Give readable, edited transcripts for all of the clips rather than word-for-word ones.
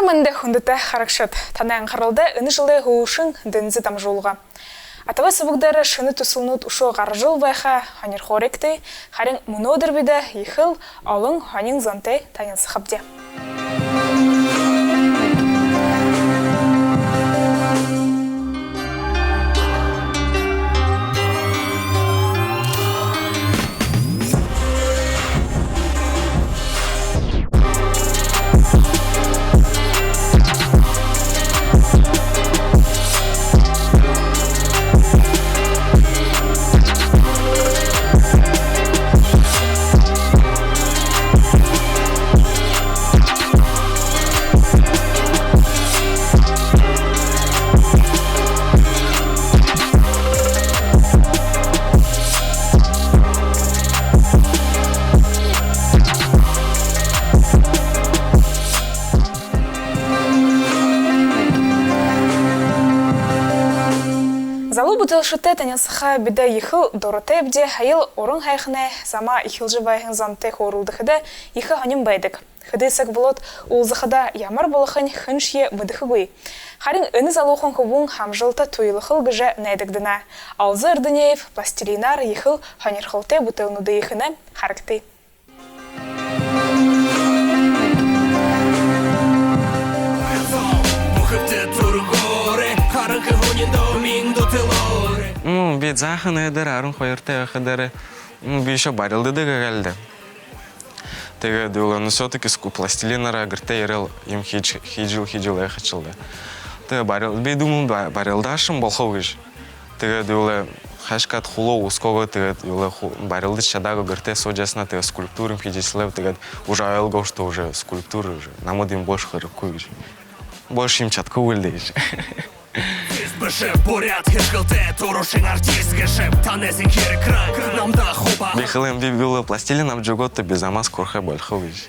Сарманды хүндіті харакшыт. Танайын қарылды үні жылы ғуышын дінзі тамжолға. Атавы сабықдары шыны тұсылынут ұшы ғаржыл байха ханер хоректі, харин мұнодыр биді ехіл алың ханин зонты тайынсы қапде. Залу бутылшыты тәнесіға біді ехіл дороты бде хайыл орын хайхыны сама ехілжі байхын замты хорулдықыды ехі ханим байдық. Хыды сәк болот улзықыда ямар болықын хыншие бұдықы гөй. Харин үні залуқын хубун хамжылты туйлықыл гыжа näйдікдіна. Алзы ырдынеев пластилинар ехіл ханерхылты бутылнуды ехіні харыкты. Бет захын эдер арын қойырты әқыдары бейші барылды да ғалды. Теге дұланы все-таки пластилинара ғырты ерел ем хиджил әқычылды. Теге барылды, бей думыл барылды ашым болхау ғыш. Теге дұлы хашкат хулу ұскоғы теге дұлы барылды шадағы ғырты соджасына теге скульптурым хиджесілев теге уже айылға ұшты уже скульптуры уже. Намыдым больше қырыққы ғыш. Больше им чатқа өлді ғыш. Бейхылым бейбілі пластилин абджуготты безамаз көрхе болхы виж.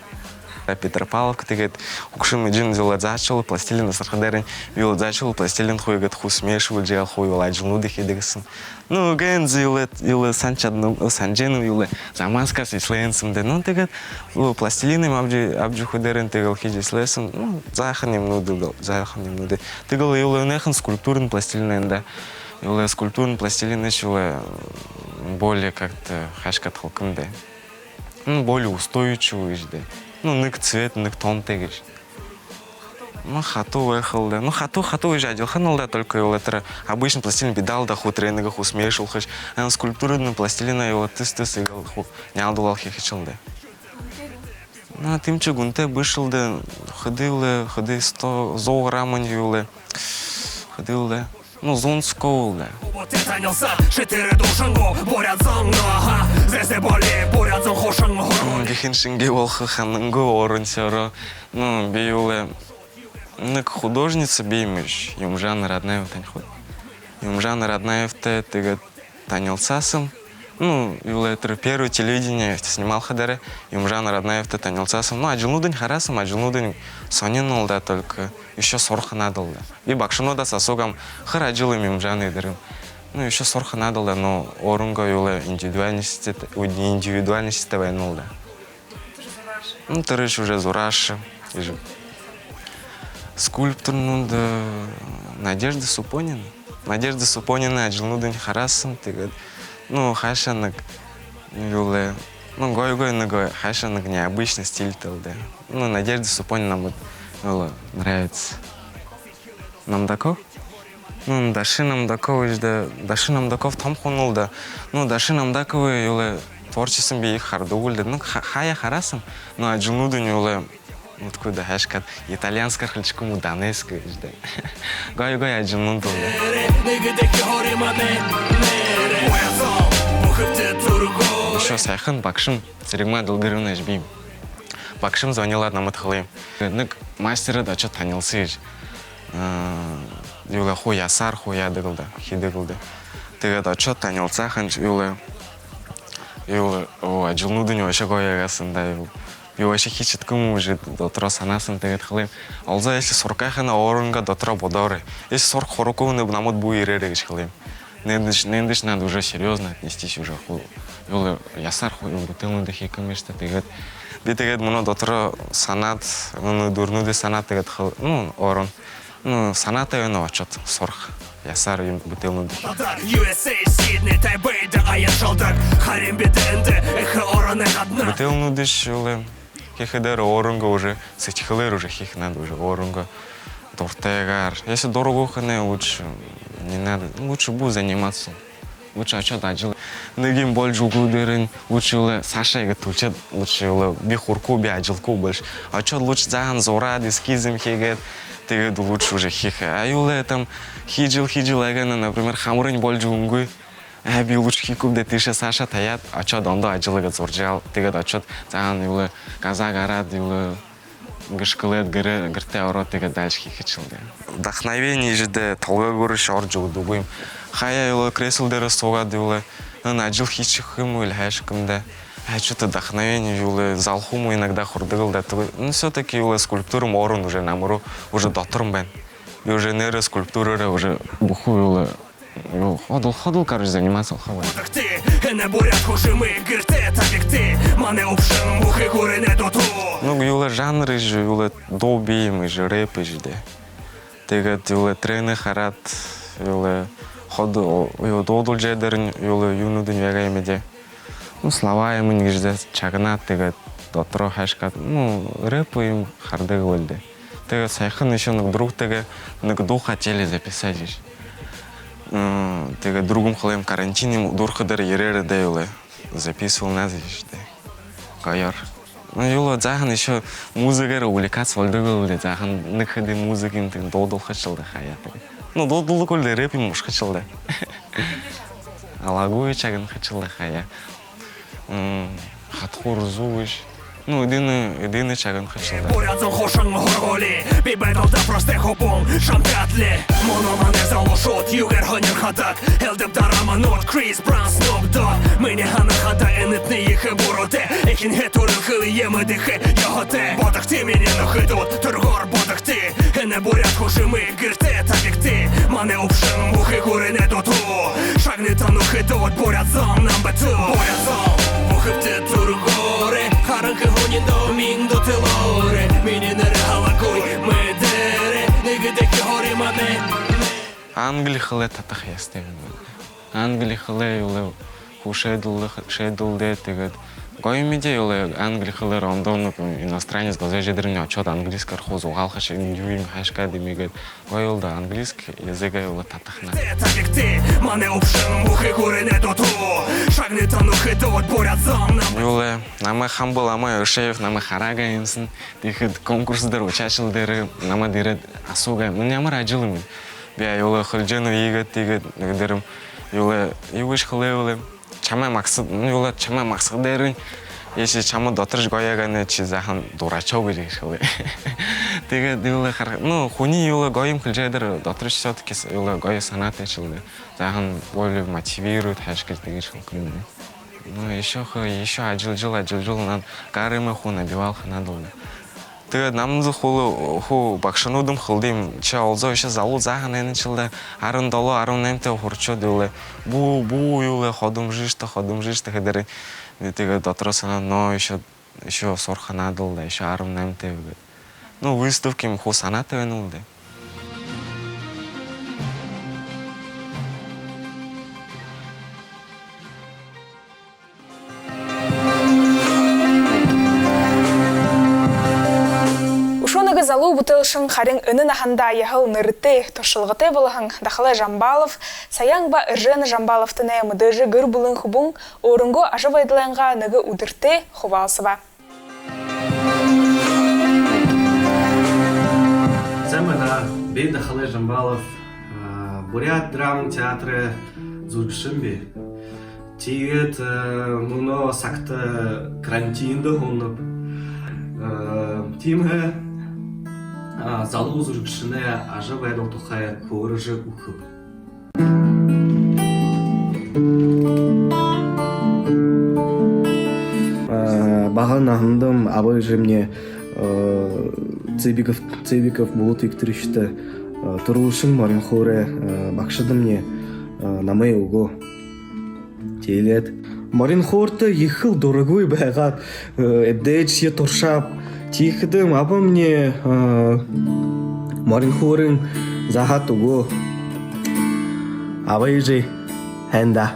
Петропавловка тегет укшым един зелет зачылы пластилин сархадерин вилет зачылы пластилин хуйгет хусмешивал жел хуйвал аджылнуды хедегісін. Ну, гензі юлы санжену юлы замазкас исленсімді. Ну, тегет пластилиным абджу худерин тегел хеджеслесім. Ну, заханем нуды. Тегел юлы нехын скульптурын пластилинында. Юлы скульптурын пластилины юлы более как-то хашкат халкымды. Ну, более устойчивый жды. Ну, нык цвет, нык тон тегеш. Ну, хату выехал, ну, хату уже одел, да, только его это обычный пластилин бедал, да, ху тренинга, ху смешил, хоть, а скульптурный пластилина его тыс играл, ху не алдувал хихичал, да. Ну, а тем чугунте вышел, да, ходы 100 зоограмман юле, ходил, да. Ну, зон скол, да. Бихеншинге волха ханнанго орын сёро. Ну, биюле. Нык художница беймеш. Юмжана Раднаев таньхуд. Юмжана Раднаев ты танилцасым. Ну, юле это первое телевидение снимал хадары. Юмжана Раднаев танилцасым. Ну, ажилнудын харасым, ажилнудын сонин олда только. Еще сорха надо, да. И бакшыно да сосогам хыр ажилым Юмжана едерим. Ну, еще сорха надо, да, но орунга юле индивидуальности войнул, да. Ну, тырыш уже зураши. Скульптор, ну, да, Надежда Супонина. Надежда Супонина, ажилнудын харасым, ты, ну, хашанок, юле, ну, гой, хашанок необычный стиль, да. Ну, Надежда Супонина нам нравится. Намдаков? Ну, Даши Намдаков, Даши Намдаков там хунул, да. Ну, Даши Намдакова, юле, творчеством бей хардугуль, да. Ну, хая харасым, ну, ажилнудын юле, вот куда хашкат итальянская хальчикому данеская, да. Гой, ажилнудын, да. Еще сайхан бакшым Церегма Долгаревна жбим. Бакшым звонила нам отхлым. Нык мастера да что танился. Юла хуя сар хуя дыгылда, хидыгылда. Ты да что танился ханч юла ажилнудын вообще гоягасын да. И вообще хичит кому уже дотро санасын тегет хлым. Алза если соркахана орунга дотро бодоры. Если сорк хоруковны намот буиререгич хлым. Нендыш надо уже серьезно отнестись уже. Юла ясар хуя бутылны дахи камешта тегет. тэгээд мөн дотор санаад дөрнүүдээ санаад тэгээд орон санаатай байна очоод сурах ясаар юм бүтээлнүүд. USA Sydney Taipei-д аяшалдаг харин бидэнд их ороны гадна. Бүтээлнүүд шүү хийхээр оронгоо уже сэтгэлээр уже хийх надад уже оронгоо дуртайгаар. Если дорогох не лучше не надо, лучше буду заниматься. Лучше очоод ажил нэг юм болж өгөөрэн лучше Саша гэж түлчээд лучше би хурку би ажилку больше. Очоод лучше заан зураад эскизм хийгээд тэгээд лучше уже хийх. Аюулаа там хийжил агана, например, хамрын болж өгөнгөө. Би лучше хийхгүй дэ тийш Саша таяад очоод ондоо ажилгаа зуржаал. Тэгээд очоод заан юу газа гараад юу гэршгэлээд гэртээ ороод тэгээд дальше хийх гэж байна. Вдохновение жидээ толгой görüş орж өгдөг юм. Хаяа юу кресло дээр суугаад юу ажил хийчих юм уу хайш гэмдэ. Что-то вдохновение юу залхум иногда хурдгал да. Но все-таки юу скульптурам орон уже намруу уже доторм байна. Би уже нэрэ скульптураараа уже бухуу юу ходол короче заниматься хаваа. Ну юу жанры юу доби мы же рэп же да. Тэгээд юу тренер хараад юу ходол юу додол жадэр юу юунуудын яг юм дээ. Ну слова юм нэгждэ чагнаа тэгээд дотроо хашгаад рэп юм хардаг болдё. Тэгээд сайхан еще нэг другтэйгээ нэг дуу хотели записать. Тэгээд другом хлоем карантине дурха дээр ярээр дэйвлэ записывал нас жиштэй. Гаяр. Юу захан еще музыкаар увлекаться болдог үлээ захан нэг хэдий музыкийн дуудуулах хачилда хаяа. Дуудуулах үл рэп юм уушх хачилда. Алагуй чаган хачилда хаяа. Хатхур зууш. Эдиний чаган хачилда. Бурятсан хошин хорголи би байдалда просто хопон шампиатле мономане залошот югер хонер хатак элдеп дараманот Крис Браун Snoop Dogg мне хана хата энетне их буроте экин хетурын хылы емедихе яхоте бодахти меня нахидот тургор бодахти эне бурят хошимы гирте табикти мане опшин мухи гурене доту шагни тану хидот бурятсан number 2 бурятсан мухи тургоре харанхы хонин домин дотелоре меня нерхалакуй медере негдеки хоримане Англи хылы татах ястай. Англи хылы юу шэдулдэ тэгээд гоёмидэ юу англи хылаар ондоног иностранец газа жедэрний очоод англискаар хуз угаалах шиг юу юм хашгаа дэмигээд гоёл да английский языка юу татахна. Мане опшин мухи гурене доту шагни тану хидот бурятсан Юу намайг хамбал амаа өшэв намайг харага юмсан. Тэгэхэд конкурс дээр участвал дээр намайг ирээд асуугаа. Мөн ямар ажил юм? Би юу хөлжөнө ийгээд нэг дэрм юу иш хлэвлэ чамаа максад дээр если чамаа доторж гояганы чи захан дурачоо гэж хэлээ. Тэгээд юу харах хүний юу гоём хөлжээр доторж все-таки юу гоё санаатай чилээ. Захан более мотивирует хаш гэж тэгэж хэлсэн. Еще ажил над гарымы ху набивал надо. Тэгээд намзы хуу багшнуудам хылдым чи олзоо еще залуу захан энэчлээ 17 18-тай хурчод юу буу юу ходомжишта хэдэр тэгээд дотроо санаа еще сурах надо да еще 18-тай выставки хуу санаатай байна уу да. Залу бутылшын харин үнін аханда яхыл нырты тошылғыты болығын Дахылы Жамбалов, саяңба Иржен Жамбаловтыны мұдыжы гүр бұлын хубың орынғы ажы байдыланға нүгі удырты хубалсыба. Зәміна бей Дахылы Жамбалов Бурят драма театры зүргішімбе. Тегет мұны сақты карантинді ғынып. Тимге залу зүргішіне ажы байдыл тұқая көріжі ұқып. Баған ағындым абай жемне Цебиков болут ектірішті тұрылышын марин хоре бақшыды мне намай уго. Тейлет Марин хорты ехал дорогой байгаад эдэж я туршап тихдэм аба мне Марин хорын захат өгөө. Авайжи хэнда.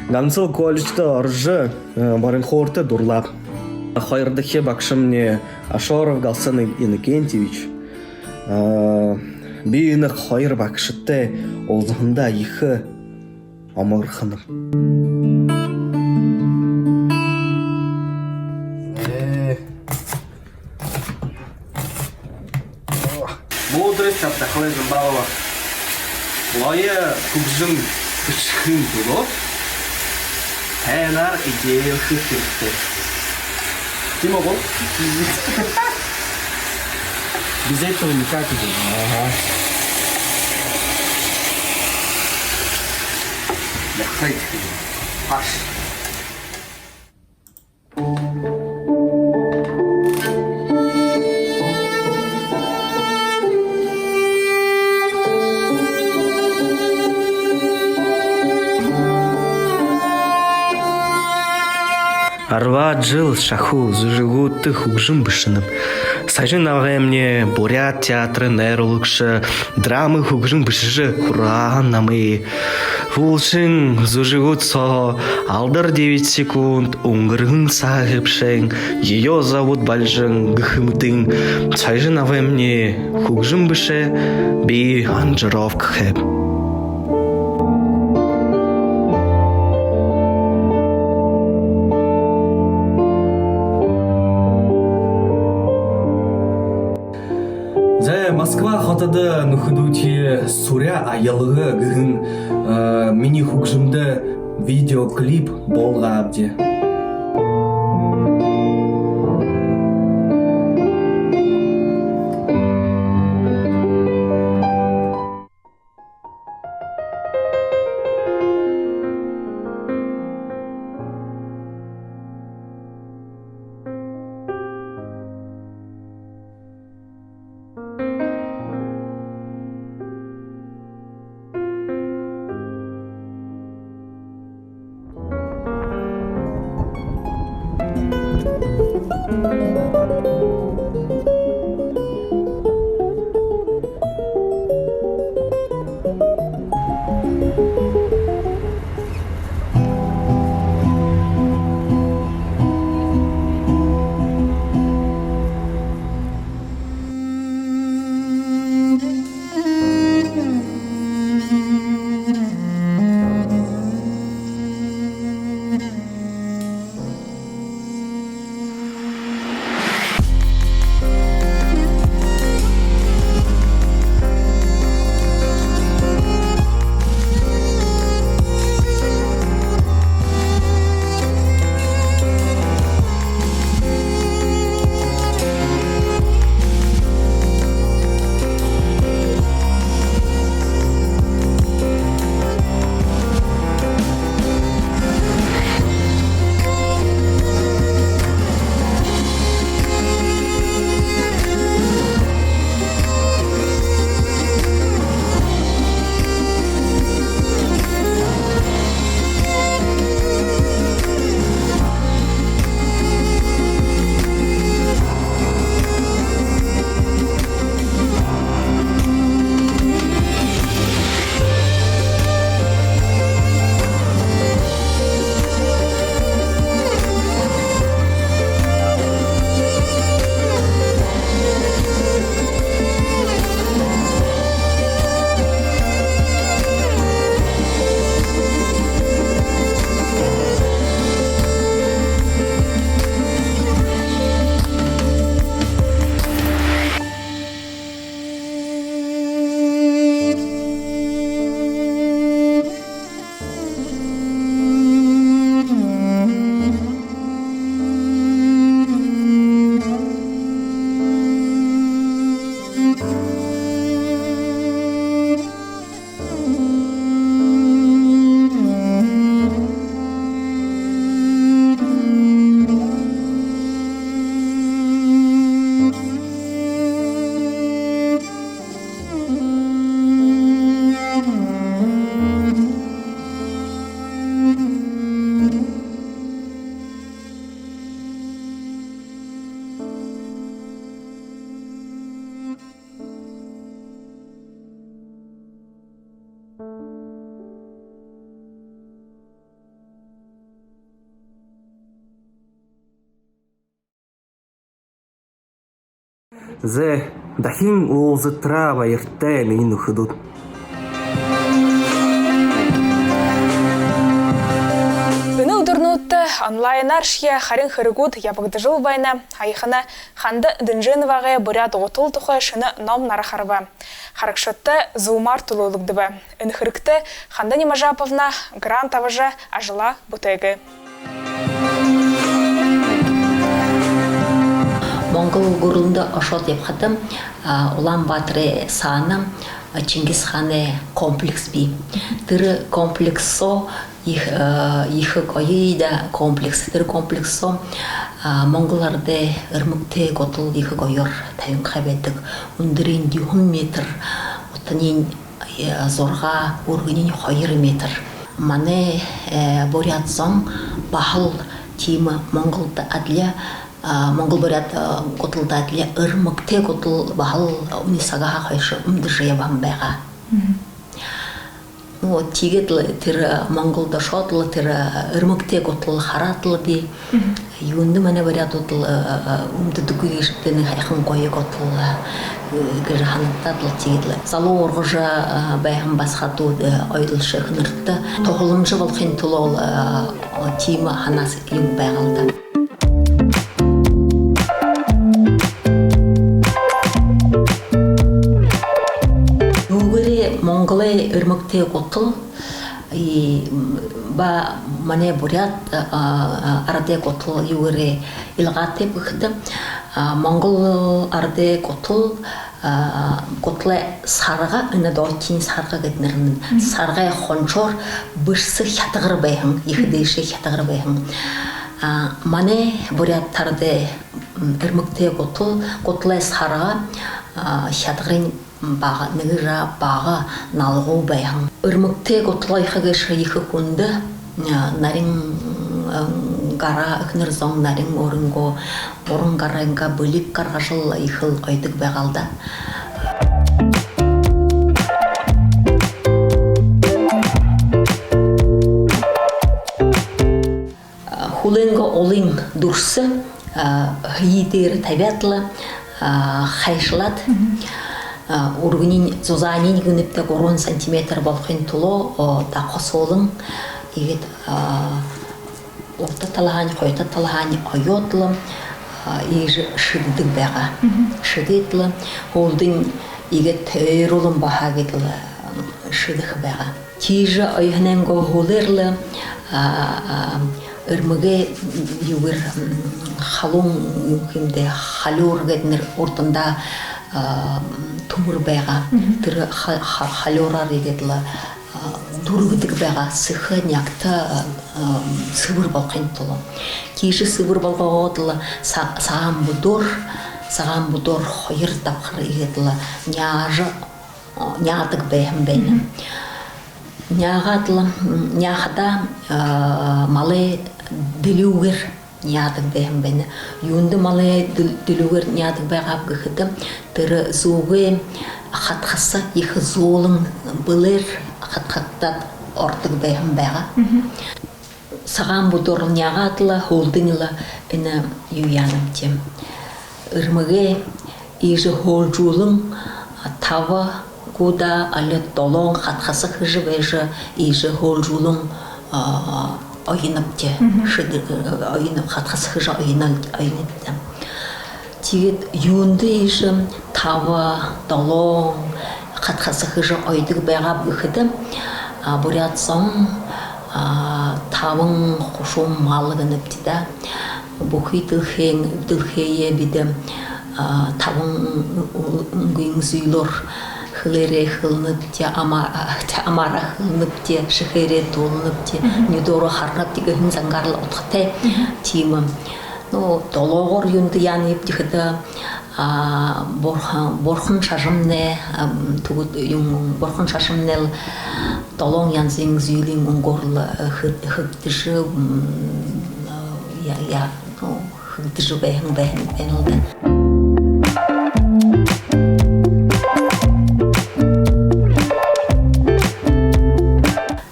Ганцэл коллежд орж Марин хорты дурлап. Хайрдахе багшымне Ашоров Галсан Иннокентьевич би энэ хоёр багштай уулзаханда их амархан. Мудрый тахлай замбава. Лоя күгжим бичхэн дөрөв. Хэнаар идеэл хэрэгтэй. Тийм үү? Без этого никак не будет. Ага. Паш. Арва жил шаху зажигуты хужим бышным. Сажен мне бурят театры нейрологши, драмы хужим бышжи хуранамы. Вулшин зажигут со алдар 9 секунд, унгрын сахипшин, ее зовут Бальжин Гхымтын. Сажен мне хужим быше би анжировка хэп. Москва хотады нөхөдүүти суря аялығы гүн мини хugжымды видеоклип болға абде. зе дахин уулзыттыра баяртай мин ухудут. Үні ұдырнуытты онлайнар шия харин хырыгуд ябыгды жыл байна, айқына ханды дінженовағая бұряд отыл тұқы шыны ном нарахарва. Харакшытты зумар тұлылыгдыбы. Үні хырыкты ханды Немажаповна грант авыжа ажыла бұтайгы. Моңғол гурулунда ошол деп хатым Улан Батыры саны Чингис ханы комплекс би. Тыры комплексо их койыйда комплекс. Тыры комплексо монголарды ырмыкты готул их койор тайын кабеттик. Ундырын 10 метр. Отанин зорга ургынин 2 метр. Мане борятсам бахыл тима монголда адля Монгол борят готылда адля ырмыкты готыл бахыл унисага хайшы умдыжыя бамбайга. Вот тигетлы тир монголда шотлы тир ырмыкты готыл харатлы би. Юнды мана борят готыл умды дүгүгештен хайхын койы готыл гырханаттатлы тигетлы. Залу оргыжа байхын басхату ойдылшы хыныртты. Тоғылымжы болхын тулол тима ханас юм байгалды. Монголы ырмыкты готыл ба мане бурят арде готыл югыре илгаты быхты. Монгол арде готыл готлы сарга үні дойтин сарга гэднерін. Сарга хончор бышсы хятығыр байхын, ехідейші хятығыр байхын. Мане бурят тарде ырмыкты готыл, готлы сарга хятығырын баға нығыра баға налғу байхын. Үрмікте готлайқы кеші екі күнді нарин гара үкнір зоң нарин орын гаранға бөліп қарғашыл иқыл ойдық байғалда. Хуленгі олың дұрсы хейдері табиатлы хайшылат. Ургунин зозанин гынепте 10 сантиметр болхын туло та қосолың егет орта талаған, қойта талаған ойотлы ежі шыдыдық бәға. Шыдытлы олдың егет тәйір олын баға кетілі шыдық бәға. Тежі ойғынан ғолерлі үрміге югір халуң үмкімде халур гэдінер ортында тумыр байға, түрі халорар егетлі дұрғыдық байға сықы няқта сывыр балқын тұлы. Кейші сывыр балға ғотылы саған бұдор қойыр тапқыр егетлі няғадық байым бәйні. Няғада малы ділеугер нядық бәйім бәйні. Юнды малы дүлігер нядық бәйғап ғықты түрі зуғы қатқысы ехі зуылың бұлыр қатқаттат ортық бәйім бәйға. Саған бұдор няғатылы, холдыңылы үні юяным тем. Үрміге ежі холжулың тавы куда алі толон қатқасы қыжы бәйжі ежі холжулың ойынып те, ойынып қатқасы қыжы ойынып те. Тегет юнды еші тавы, толон, қатқасы қыжы ойдығы байғап бұқыды. Бұрят соң тавың құшуң малы гынып те. Бұқи дылхейе біді тавың ұңғың зүйлор хылере хылынып те, амара хылынып те, шықере толынып те, недору харнап тегі хын заңғарлы отқытай тиімі. Толоғыр юнды янып дегіді борхын шашымне, борхын шашымнел толон янзың зүйлің ұңғорлы хыктышы, хыктышы бәйін олды.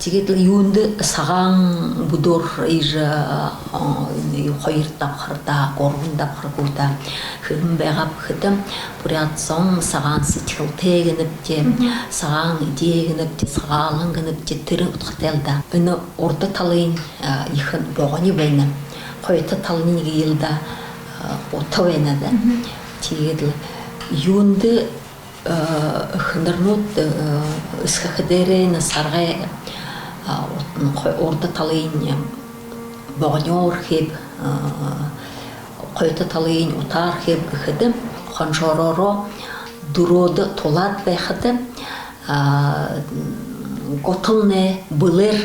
Тегетлі юнды саған будор иже хойр тапхырда коргун тапхыргута хым бегап хытым бурят сон саган сычыл тегенипте саган идегенипте сагалын гынипте тирин утхтелда ыны орда талын ихын богони бейна койта талын йылда отовенада тигедл юнды хнарнут исхахдере на саргай орда талын богонор хеб койта талын утар хеб гыдым ханшороро дуроды толат бехатым готылне былыр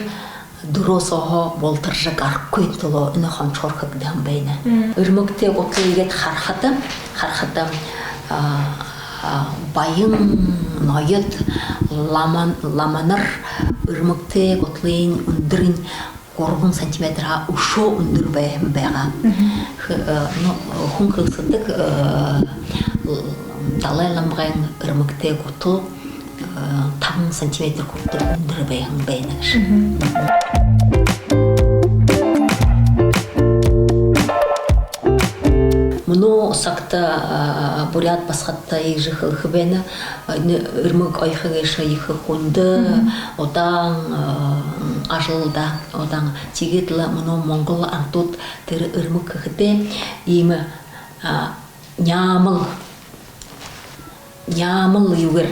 дуросого болтыржа гаркуй толо ина ханшор хагдан бейна үрмөкте готлыгет хархатым байын ноет ламаныр үрмөкте готлыйын үндірін коргун сантиметра ушо үндір бәға хун кылсыдык далайламғайын үрмөкте готыл там сантиметр кутты үндір бәйнігіш Муну сакта бурят пасхатта ижи хылхыбена үрмөк айхыгыша ихы хунды одан ажылда одан тигетла муну монгол артут тыры үрмөк хыте имы нямыл югер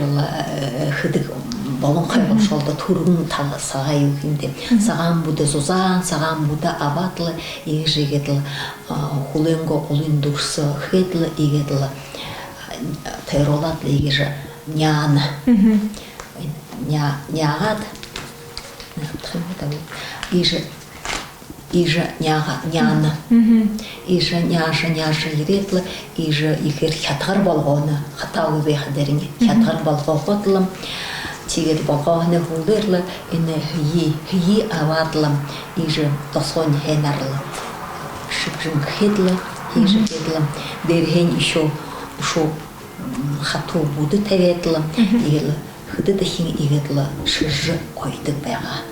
хыдык балон кайбыл шолда тургун талы сагай үкинде саган буде зузан саган буде аватлы ижигетл хуленго олиндурсы хетлы игетл теролатлы игеже няна нягат иже няна иже няша иретлы иже игер хятгар болгоны хатагы бехдерин хятгар болготлым тигет болгоны хулдерлы эне хи аватлым иже тосон хенарлы шипжин хетлы иже хетлым дерхен еще ушо хату буды теветлым игел хыды да хин игетлы шыжы койды бага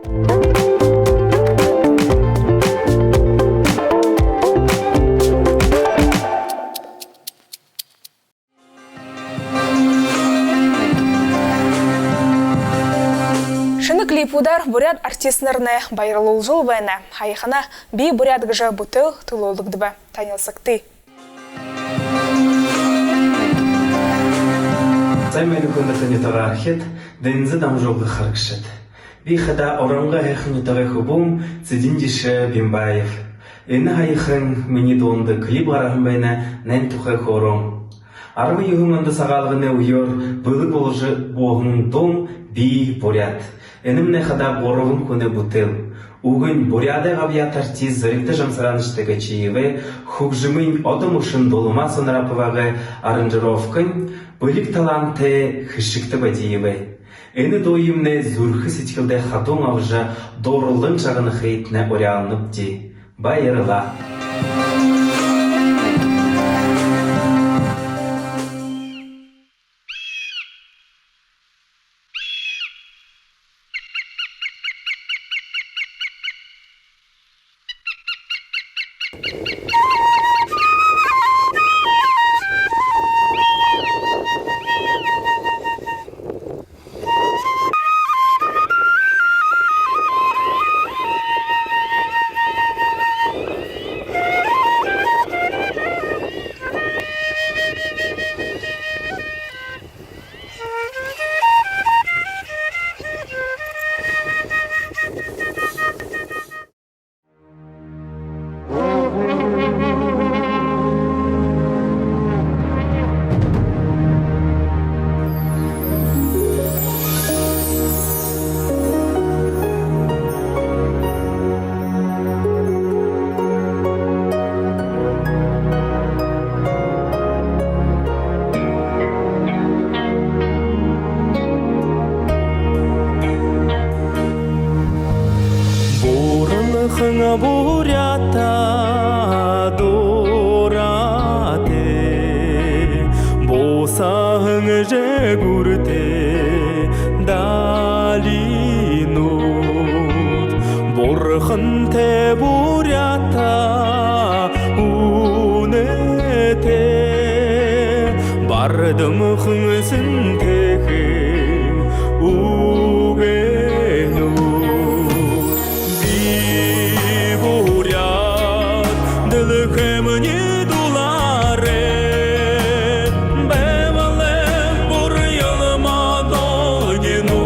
Клипудар бурят артистнерне байралул жыл бәйна. Хайхана би бурят гыжа бутыл тулолдық дыбы. Танилсық ты. Займайды көндіртіне тағы архет, дәнзі дам жолғы қарғышет. Би қада оранға әхіні тағы хубум, цединдиші Бимбаев. Әні хайхын мені доңды клип арағын бәйна нән тұқы хором. Арғы юғыманды сағалғыны ұйыр, бұлы болжы боғын дом би бурят. Энімне қада борығын көне бұтыл. Угын буряды ғабият артист зыректі жамсыраныштығы чиеве, хукжымын одым ұшын долыма сонрапывағы аранжировкын, бұлік таланты хышыкты бәдиеве. Эні дойымне зүрхі сетхілді хатон авжа дорылдың жағыны хейтіне орянып де. Байырыла. бурята дорате босаң жегурте далинут борхын 태부랴타 우네테 바르듬 흥슨 태흥 우게누 비부랴 들크머니 둘라레 베발레 부르여마도 기누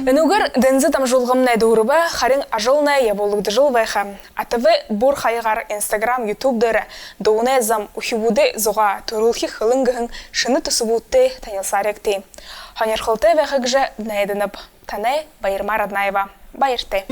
Өнігір дензі там жолғымнай дұрыбы, харин ажылнай яболугды жыл вайха. Атывы бұр хайығар Инстаграм, Ютуб дыры, доуне зам ухибуды зоға тұрылхи хылынгығын шыны тұсыбуытты танилсаректі. Ханер қылты вайхыг жа днайдынып. Тане Байырма Раднаева. Байырты.